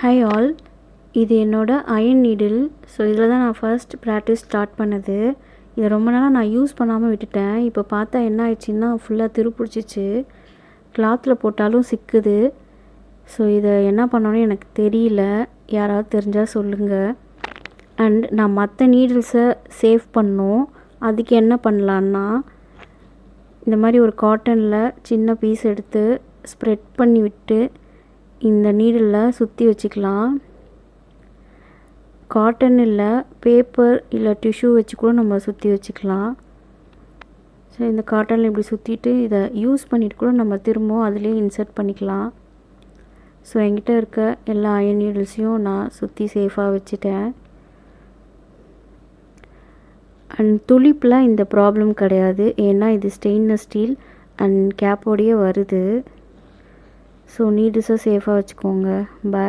Hi all, இது என்னோடய iron needle. So இதில் தான் நான் ஃபர்ஸ்ட் ப்ராக்டிஸ் ஸ்டார்ட் பண்ணது. இதை ரொம்ப நாளாக நான் யூஸ் பண்ணாமல் விட்டுட்டேன். இப்போ பார்த்தா என்ன ஆயிடுச்சுன்னா ஃபுல்லாக துருப்பிடிச்சிச்சு. கிளாத்தில் போட்டாலும் சிக்குது. ஸோ இதை என்ன பண்ணணும்னு எனக்கு தெரியல. யாராவது தெரிஞ்சால் சொல்லுங்கள். அண்ட் நான் மற்ற நீடில்ஸை சேவ் பண்ணோம். அதுக்கு என்ன பண்ணலான்னா, இந்த மாதிரி ஒரு காட்டனில் சின்ன பீஸ் எடுத்து ஸ்ப்ரெட் பண்ணி விட்டு இந்த நீடிலில் சுற்றி வச்சுக்கலாம். காட்டன் இல்லை, பேப்பர் இல்லை டிஷ்யூ வச்சு கூட நம்ம சுற்றி வச்சுக்கலாம். ஸோ இந்த காட்டனில் இப்படி சுற்றிட்டு இதை யூஸ் பண்ணிவிட்டு கூட நம்ம திரும்பவும் அதிலே இன்சர்ட் பண்ணிக்கலாம். ஸோ என்கிட்ட இருக்க எல்லா அயன் நீடில்ஸையும் நான் சுற்றி சேஃபாக வச்சுட்டேன். அண்ட் துளிப்பில் இந்த ப்ராப்ளம் கிடையாது, ஏன்னா இது ஸ்டெயின்லெஸ் ஸ்டீல் அண்ட் கேப்போடையே வருது. ஸோ நீடில்ஸை சேஃபாக வச்சுக்கோங்க. பாய்.